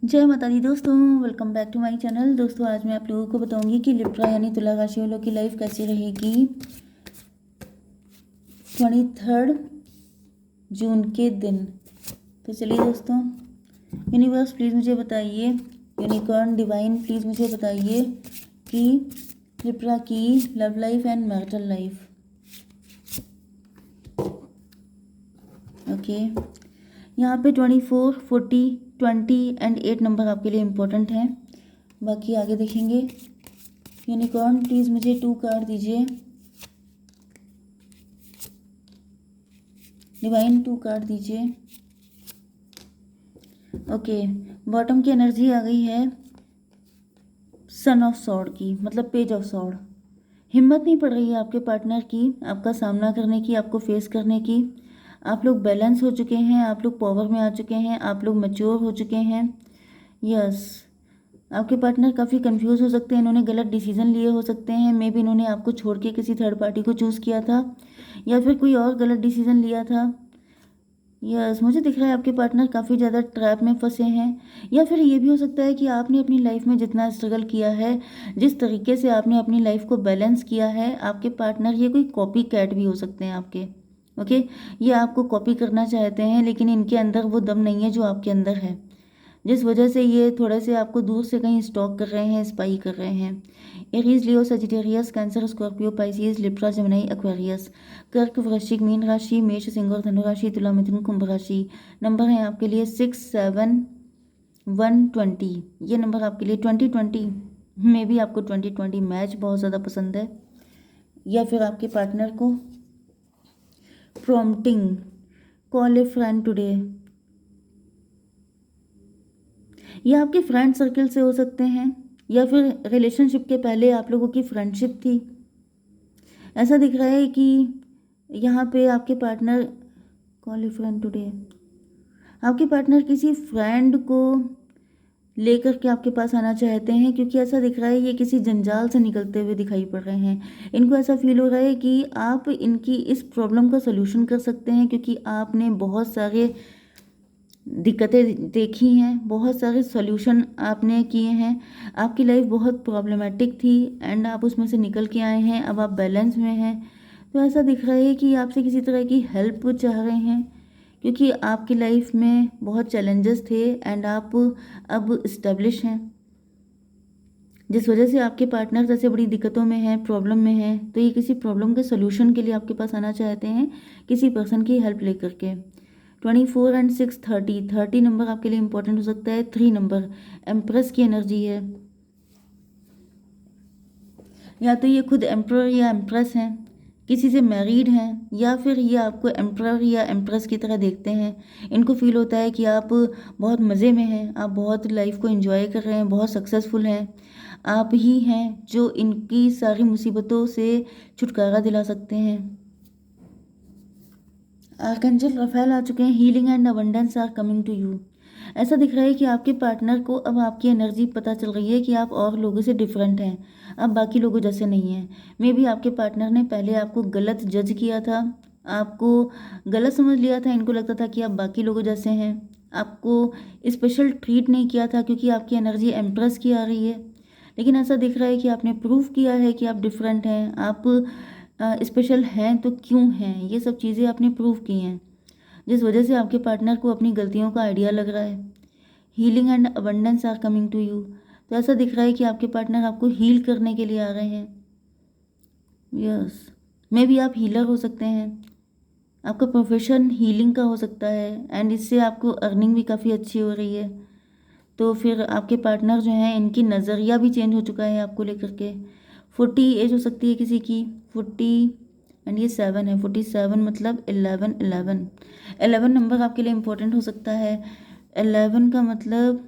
जय माता दी दोस्तों, welcome back to my channel. दोस्तों आज मैं आप लोगों को बताऊंगी कि लिब्रा यानी तुला राशि वालों की लाइफ कैसी रहेगी 23 जून के दिन। तो चलिए दोस्तों, यूनिवर्स प्लीज़ मुझे बताइए, यूनिकॉर्न डिवाइन प्लीज़ मुझे बताइए कि लिब्रा की love life and marital life. Okay, यहाँ पे 24, 40, 20 एंड 8 नंबर आपके लिए इम्पोर्टेंट हैं। बाकी आगे देखेंगे। यूनिकॉर्न प्लीज़ मुझे 2 कार्ड दीजिए। डिवाइन 2 कार्ड दीजिए। ओके, बॉटम की एनर्जी आ गई है सन ऑफ सॉर्ड की, मतलब पेज ऑफ सॉर्ड। हिम्मत नहीं पड़ रही है आपके पार्टनर की आपका सामना करने की, आपको फेस करने की। आप लोग बैलेंस हो चुके हैं, आप लोग पावर में आ चुके हैं, आप लोग मैच्योर हो चुके हैं। यस, आपके पार्टनर काफ़ी कंफ्यूज हो सकते हैं, इन्होंने गलत डिसीजन लिए हो सकते हैं। मे बी इन्होंने आपको छोड़ के किसी थर्ड पार्टी को चूज़ किया था या फिर कोई और गलत डिसीजन लिया था। यस, मुझे दिख रहा है आपके पार्टनर काफ़ी ज़्यादा ट्रैप में फंसे हैं, या फिर ये भी हो सकता है कि आपने अपनी लाइफ में जितना स्ट्रगल किया है, जिस तरीके से आपने अपनी लाइफ को बैलेंस किया है, आपके पार्टनर ये कोई कॉपी कैट भी हो सकते हैं आपके। ओके, ये आपको कॉपी करना चाहते हैं लेकिन इनके अंदर वो दम नहीं है जो आपके अंदर है, जिस वजह से ये थोड़े से आपको दूर से कहीं स्टॉक कर रहे हैं, स्पाई कर रहे हैं। Aries, Leo, Sagittarius, Cancer, Scorpio, Pisces, Libra, Gemini, Aquarius, कर्क, वृश्चिक, मीन राशि, मेष, सिंह और धनु राशि, तुला, मिथुन, कुंभ राशि। नंबर है आपके लिए 6, 7, 1, 20। ये नंबर आपके लिए 2020 में भी आपको 2020 मैच बहुत ज़्यादा पसंद है, या फिर आपके पार्टनर को प्रॉम्प्टिंग कॉल ए फ्रेंड टुडे, या आपके फ्रेंड सर्कल से हो सकते हैं, या फिर रिलेशनशिप के पहले आप लोगों की फ्रेंडशिप थी। ऐसा दिख रहा है कि यहाँ पे आपके पार्टनर कॉल ए फ्रेंड टुडे, आपके पार्टनर किसी फ्रेंड को लेकर के आपके पास आना चाहते हैं, क्योंकि ऐसा दिख रहा है ये किसी जंजाल से निकलते हुए दिखाई पड़ रहे हैं। इनको ऐसा फील हो रहा है कि आप इनकी इस प्रॉब्लम का सलूशन कर सकते हैं, क्योंकि आपने बहुत सारे दिक्कतें देखी हैं, बहुत सारे सॉल्यूशन आपने किए हैं। आपकी लाइफ बहुत प्रॉब्लमेटिक थी एंड आप उसमें से निकल के आए हैं, अब आप बैलेंस में हैं। तो ऐसा दिख रहा है कि आपसे किसी तरह की हेल्प चाह रहे हैं, क्योंकि आपकी लाइफ में बहुत चैलेंजेस थे एंड आप अब इस्टेब्लिश हैं, जिस वजह से आपके पार्टनर जैसे बड़ी दिक्कतों में हैं, प्रॉब्लम में हैं। तो ये किसी प्रॉब्लम के सोल्यूशन के लिए आपके पास आना चाहते हैं, किसी पर्सन की हेल्प लेकर के। 24 एंड 6, 30 नंबर आपके लिए इंपॉर्टेंट हो सकता है। 3 नंबर एम्प्रेस की एनर्जी है, या तो ये खुद एम्प्रर या एम्प्रेस हैं, किसी से मैरिड हैं, या फिर ये आपको एम्प्रर या एम्प्रेस की तरह देखते हैं। इनको फील होता है कि आप बहुत मज़े में हैं, आप बहुत लाइफ को एंजॉय कर रहे हैं, बहुत सक्सेसफुल हैं। आप ही हैं जो इनकी सारी मुसीबतों से छुटकारा दिला सकते हैं। आर्कंजल रफेल आ चुके हैं। Healing and abundance are coming to you. ऐसा दिख रहा है कि आपके पार्टनर को अब आपकी एनर्जी पता चल रही है कि आप और लोगों से डिफरेंट हैं, आप बाकी लोगों जैसे नहीं हैं। मे बी आपके पार्टनर ने पहले आपको गलत जज किया था, आपको गलत समझ लिया था, इनको लगता था कि आप बाकी लोगों जैसे हैं, आपको स्पेशल ट्रीट नहीं किया था क्योंकि आपकी एनर्जी एम्प्रेस की आ रही है। लेकिन ऐसा दिख रहा है कि आपने प्रूव किया है कि आप डिफरेंट हैं, आप स्पेशल हैं तो क्यों हैं, ये सब चीज़ें आपने प्रूव की हैं, जिस वजह से आपके पार्टनर को अपनी गलतियों का आइडिया लग रहा है। Healing and abundance are coming to you. तो ऐसा दिख रहा है कि आपके पार्टनर आपको हील करने के लिए आ रहे हैं। यस, मे बी आप हीलर हो सकते हैं, आपका प्रोफेशन हीलिंग का हो सकता है एंड इससे आपको अर्निंग भी काफ़ी अच्छी हो रही है। तो फिर आपके पार्टनर जो हैं इनकी नज़रिया भी चेंज हो चुका है आपको लेकर के। 40 एज हो सकती है किसी की, 40 एंड ये 7 है, 47 मतलब 11, 11, 11 नंबर आपके लिए इम्पोर्टेंट हो सकता है। 11 का मतलब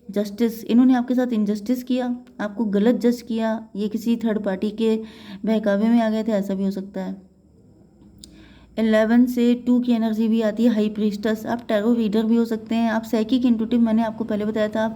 जस्टिस, इन्होंने आपके साथ इनजस्टिस किया, आपको गलत जज किया, ये किसी थर्ड पार्टी के बहकावे में आ गए थे, ऐसा भी हो सकता है। 11 से 2 की एनर्जी भी आती है, हाई प्रीस्टस। आप टैरो रीडर भी हो सकते हैं, आप साइकिक इंट्यूटिव, मैंने आपको पहले बताया था, आप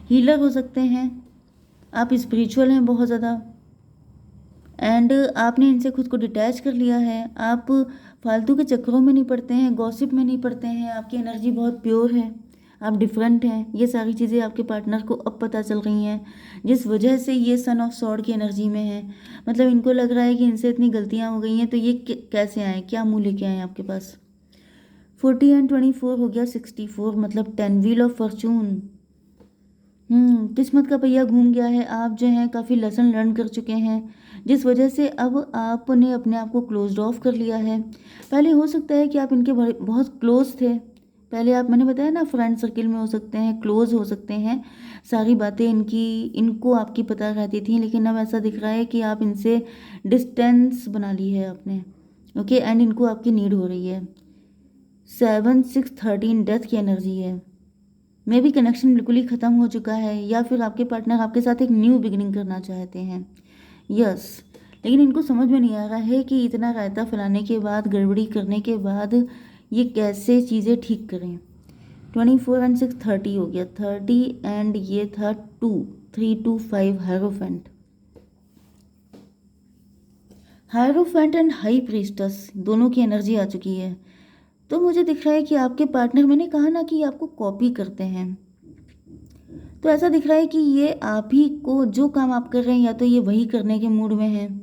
हीलर हो सकते हैं, आप स्पिरिचुअल हैं बहुत ज़्यादा एंड आपने इनसे खुद को डिटैच कर लिया है। आप फालतू के चक्करों में नहीं पड़ते हैं, गॉसिप में नहीं पड़ते हैं, आपकी एनर्जी बहुत प्योर है, आप डिफरेंट हैं, ये सारी चीज़ें आपके पार्टनर को अब पता चल रही हैं, जिस वजह से ये सन ऑफ सॉर्ड की एनर्जी में है। मतलब इनको लग रहा है कि इनसे इतनी गलतियां हो गई हैं, तो ये कैसे आए, क्या मुँह लेके आए आपके पास। 40 और 24 हो गया 64, मतलब 10 व्हील ऑफ फॉर्चून। किस्मत का पहिया घूम गया है। आप जो हैं काफ़ी लेसन लर्न कर चुके हैं, जिस वजह से अब आपने अपने आप को क्लोज्ड ऑफ कर लिया है। पहले हो सकता है कि आप इनके बहुत क्लोज थे। पहले आप, मैंने बताया ना, फ्रेंड सर्किल में हो सकते हैं, क्लोज हो सकते हैं, सारी बातें इनको आपकी पता रहती थी। लेकिन अब ऐसा दिख रहा है कि आप इनसे डिस्टेंस बना ली है आपने। ओके, एंड इनको आपकी नीड हो रही है। 7 6 13 डेथ की एनर्जी है। मे भी कनेक्शन बिल्कुल ही ख़त्म हो चुका है, या फिर आपके पार्टनर आपके साथ एक न्यू बिगिनिंग करना चाहते हैं। यस, लेकिन इनको समझ में नहीं आ रहा है कि इतना रायता फैलाने के बाद, गड़बड़ी करने के बाद, ये कैसे चीज़ें ठीक करें। 24 और 6 30 हो गया 30, एंड ये था 2 3 2 5 हायरोफेंट। हायरोफेंट एंड हाई प्रीस्टस दोनों की एनर्जी आ चुकी है। तो मुझे दिख रहा है कि आपके पार्टनर, मैंने कहा ना कि आपको कॉपी करते हैं, तो ऐसा दिख रहा है कि ये आप ही को जो काम आप कर रहे हैं, या तो ये वही करने के मूड में हैं,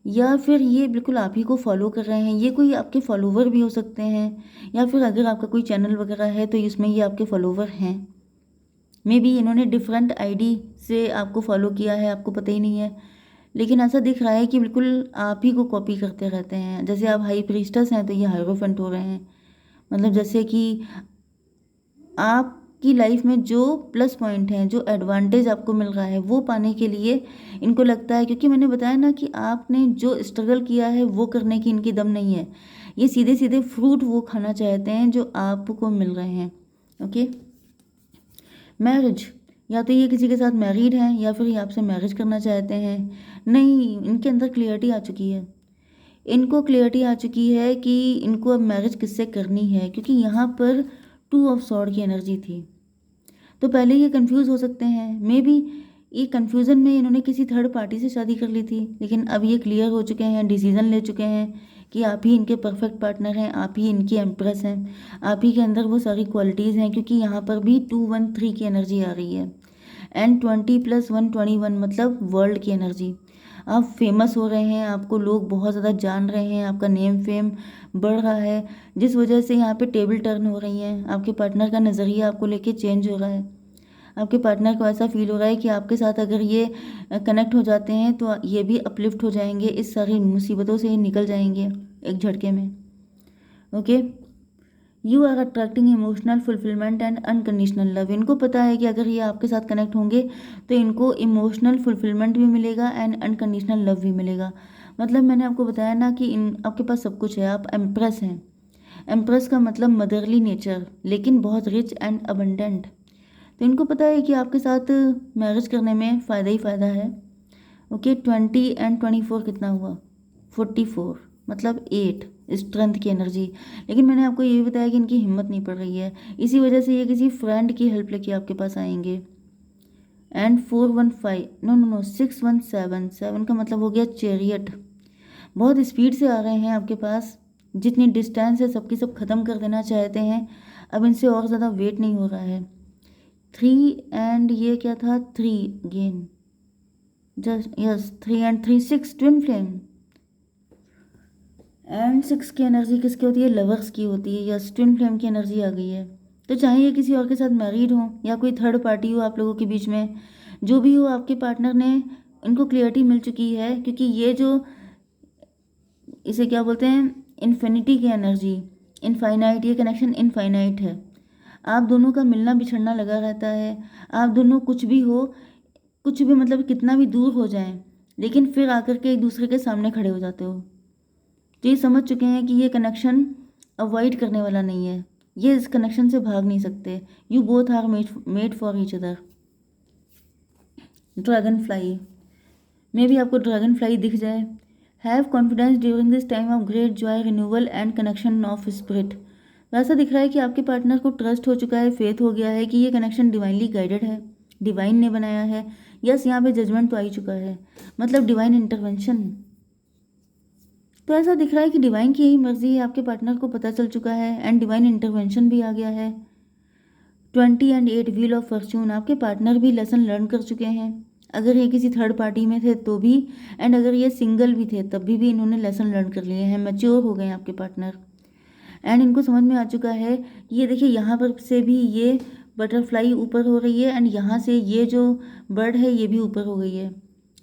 या फिर ये बिल्कुल आप ही को फॉलो कर रहे हैं। ये कोई आपके फॉलोवर भी हो सकते हैं, या फिर अगर आपका कोई चैनल वगैरह है तो इसमें ये आपके फॉलोवर हैं। मे बी इन्होंने डिफरेंट आईडी से आपको फॉलो किया है, आपको पता ही नहीं है। लेकिन ऐसा दिख रहा है कि बिल्कुल आप ही को कॉपी करते रहते हैं। जैसे आप हाई प्रीस्टस हैं तो ये हायरोफेंट हो रहे हैं। मतलब जैसे कि आपकी लाइफ में जो प्लस पॉइंट हैं, जो एडवांटेज आपको मिल रहा है, वो पाने के लिए इनको लगता है, क्योंकि मैंने बताया ना कि आपने जो स्ट्रगल किया है वो करने की इनकी दम नहीं है। ये सीधे सीधे फ्रूट वो खाना चाहते हैं जो आपको मिल रहे हैं। ओके, मैरिज, या तो ये किसी के साथ मैरिड हैं, या फिर ये आपसे मैरिज करना चाहते हैं। नहीं, इनके अंदर क्लियरिटी आ चुकी है। इनको क्लियरिटी आ चुकी है कि इनको अब मैरिज किससे करनी है, क्योंकि यहाँ पर 2 ऑफ सॉर्ड की एनर्जी थी। तो पहले ये कंफ्यूज हो सकते हैं, मे बी ये कंफ्यूजन में इन्होंने किसी थर्ड पार्टी से शादी कर ली थी, लेकिन अब ये क्लियर हो चुके हैं, डिसीजन ले चुके हैं कि आप ही इनके परफेक्ट पार्टनर हैं, आप ही इनकी एम्प्रेस हैं, आप ही के अंदर वो सारी क्वालिटीज़ हैं। क्योंकि यहाँ पर भी 2 1 3 की एनर्जी आ रही है, एंड 20 + 1 21, मतलब वर्ल्ड की एनर्जी। आप फेमस हो रहे हैं, आपको लोग बहुत ज़्यादा जान रहे हैं, आपका नेम फेम बढ़ रहा है, जिस वजह से यहाँ पे टेबल टर्न हो रही हैं। आपके पार्टनर का नज़रिया आपको लेके चेंज हो रहा है। आपके पार्टनर को ऐसा फील हो रहा है कि आपके साथ अगर ये कनेक्ट हो जाते हैं तो ये भी अपलिफ्ट हो जाएंगे, इस सारी मुसीबतों से ये निकल जाएंगे एक झटके में। Okay, you are attracting emotional fulfilment and unconditional love. इनको पता है कि अगर ये आपके साथ कनेक्ट होंगे तो इनको इमोशनल फुलफिलमेंट भी मिलेगा एंड अनकंडीशनल लव भी मिलेगा। मतलब मैंने आपको बताया ना कि इन आपके पास सब कुछ है, आप एम्प्रेस हैं। एम्प्रेस का मतलब मदरली नेचर, लेकिन बहुत रिच एंड अबंडेंट। तो इनको पता है कि आपके साथ मैरिज करने में फ़ायदा ही फ़ायदा है। ओके, 20 और 24 कितना हुआ, 44, मतलब 8 स्ट्रेंथ की एनर्जी। लेकिन मैंने आपको ये भी बताया कि इनकी हिम्मत नहीं पड़ रही है, इसी वजह से ये किसी फ्रेंड की हेल्प लेके आपके पास आएंगे। एंड 4 1 5, नो नो नो, 6 1 7, 7 का मतलब हो गया चैरियट। बहुत स्पीड से आ रहे हैं आपके पास, जितनी डिस्टेंस है सबकी सब खत्म कर देना चाहते हैं। अब इनसे और ज़्यादा वेट नहीं हो रहा है। 3, एंड ये क्या था, 3 again, just yes, 3 and 3 6, twin flame. And 6 की एनर्जी किसकी होती है, लवर्स की होती है। यस, ट्विन फ्लेम की एनर्जी आ गई है। तो चाहे ये किसी और के साथ मैरिड हो या कोई थर्ड पार्टी हो आप लोगों के बीच में, जो भी हो, आपके पार्टनर ने, इनको क्लियरिटी मिल चुकी है। क्योंकि ये जो, इसे क्या बोलते हैं, इन्फिनिटी की एनर्जी, इनफाइनाइट, ये कनेक्शन इनफाइनाइट है। आप दोनों का मिलना बिछड़ना लगा रहता है। आप दोनों कुछ भी हो, कुछ भी, मतलब कितना भी दूर हो जाएं, लेकिन फिर आकर के एक दूसरे के सामने खड़े हो जाते हो। तो ये समझ चुके हैं कि ये कनेक्शन अवॉइड करने वाला नहीं है, ये इस कनेक्शन से भाग नहीं सकते। You both are made for each other. Dragonfly, मे भी आपको ड्रैगन फ्लाई दिख जाए। Have confidence during this time of great joy, renewal and connection of spirit. वैसा दिख रहा है कि आपके पार्टनर को ट्रस्ट हो चुका है, फेथ हो गया है कि ये कनेक्शन डिवाइनली गाइडेड है, डिवाइन ने बनाया है। यस, यहाँ पे जजमेंट तो आ ही चुका है, मतलब डिवाइन इंटरवेंशन। तो ऐसा दिख रहा है कि डिवाइन की यही मर्जी है, आपके पार्टनर को पता चल चुका है, एंड डिवाइन इंटरवेंशन भी आ गया है। 20 एंड 8 व्हील ऑफ फॉर्च्यून, आपके पार्टनर भी लेसन लर्न कर चुके हैं। अगर ये किसी थर्ड पार्टी में थे तो भी, एंड अगर ये सिंगल भी थे तब भी इन्होंने लेसन लर्न कर लिए हैं, मैच्योर हो गए हैं आपके पार्टनर। एंड इनको समझ में आ चुका है कि ये देखिए यहाँ पर से भी ये बटरफ्लाई ऊपर हो रही है, एंड यहाँ से ये जो बर्ड है ये भी ऊपर हो गई है।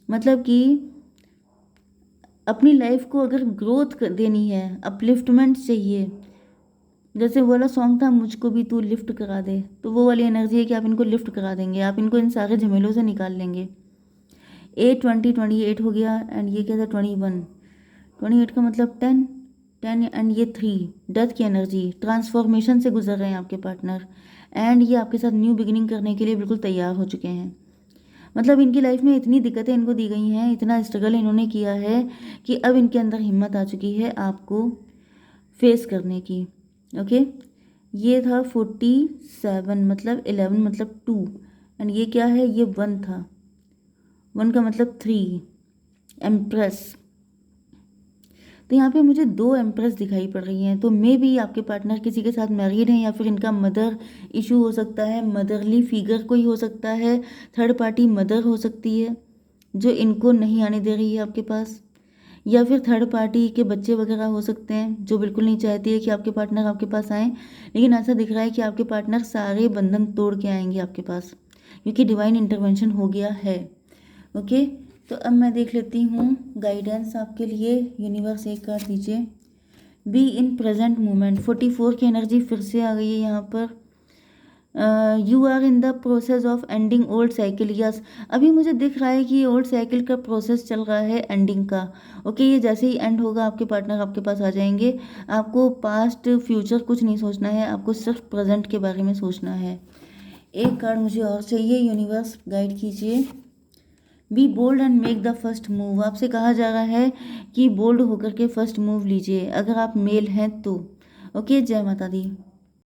मतलब कि अपनी लाइफ को अगर ग्रोथ देनी है, अपलिफ्टमेंट चाहिए, जैसे वो वाला सॉन्ग था मुझको भी तू लिफ्ट करा दे, तो वो वाली एनर्जी है कि आप इनको लिफ्ट करा देंगे, आप इनको इन सारे झमेलों से निकाल लेंगे। 28 हो गया, एंड ये क्या था 21 का मतलब 10 एंड ये 3 डेथ की एनर्जी, ट्रांसफॉर्मेशन से गुजर रहे हैं आपके पार्टनर, एंड ये आपके साथ न्यू बिगिनिंग करने के लिए बिल्कुल तैयार हो चुके हैं। मतलब इनकी लाइफ में इतनी दिक्कतें इनको दी गई हैं, इतना स्ट्रगल इन्होंने किया है कि अब इनके अंदर हिम्मत आ चुकी है आपको फेस करने की। ओके, ये था 47 मतलब 11 मतलब 2, एंड ये क्या है, ये 1 था, 1 का मतलब 3 एम्प्रेस। तो यहाँ पे मुझे 2 एम्प्रेस दिखाई पड़ रही हैं, तो मे भी आपके पार्टनर किसी के साथ मैरिड हैं, या फिर इनका मदर इशू हो सकता है, मदरली फिगर कोई हो सकता है, थर्ड पार्टी मदर हो सकती है जो इनको नहीं आने दे रही है आपके पास, या फिर थर्ड पार्टी के बच्चे वगैरह हो सकते हैं जो बिल्कुल नहीं चाहती है कि आपके पार्टनर आपके पास आएँ। लेकिन ऐसा दिख रहा है कि आपके पार्टनर सारे बंधन तोड़ के आएंगे आपके पास, क्योंकि डिवाइन इंटरवेंशन हो गया है। ओके, तो अब मैं देख लेती हूँ गाइडेंस आपके लिए। यूनिवर्स एक कार्ड दीजिए। बी इन प्रेजेंट मोमेंट, 44 की एनर्जी फिर से आ गई है यहाँ पर। You are in the process of ending old cycle, yes, अभी मुझे दिख रहा है कि ओल्ड साइकिल का प्रोसेस चल रहा है एंडिंग का। ओके, ये जैसे ही एंड होगा आपके पार्टनर आपके पास आ जाएंगे। आपको पास्ट फ्यूचर कुछ नहीं सोचना है, आपको सिर्फ प्रेजेंट के बारे में सोचना है। एक कार्ड मुझे और चाहिए, यूनिवर्स गाइड कीजिए। Be bold and make the first move, आपसे कहा जा रहा है कि बोल्ड होकर के फर्स्ट मूव लीजिए, अगर आप मेल हैं तो। ओके, जय माता दी।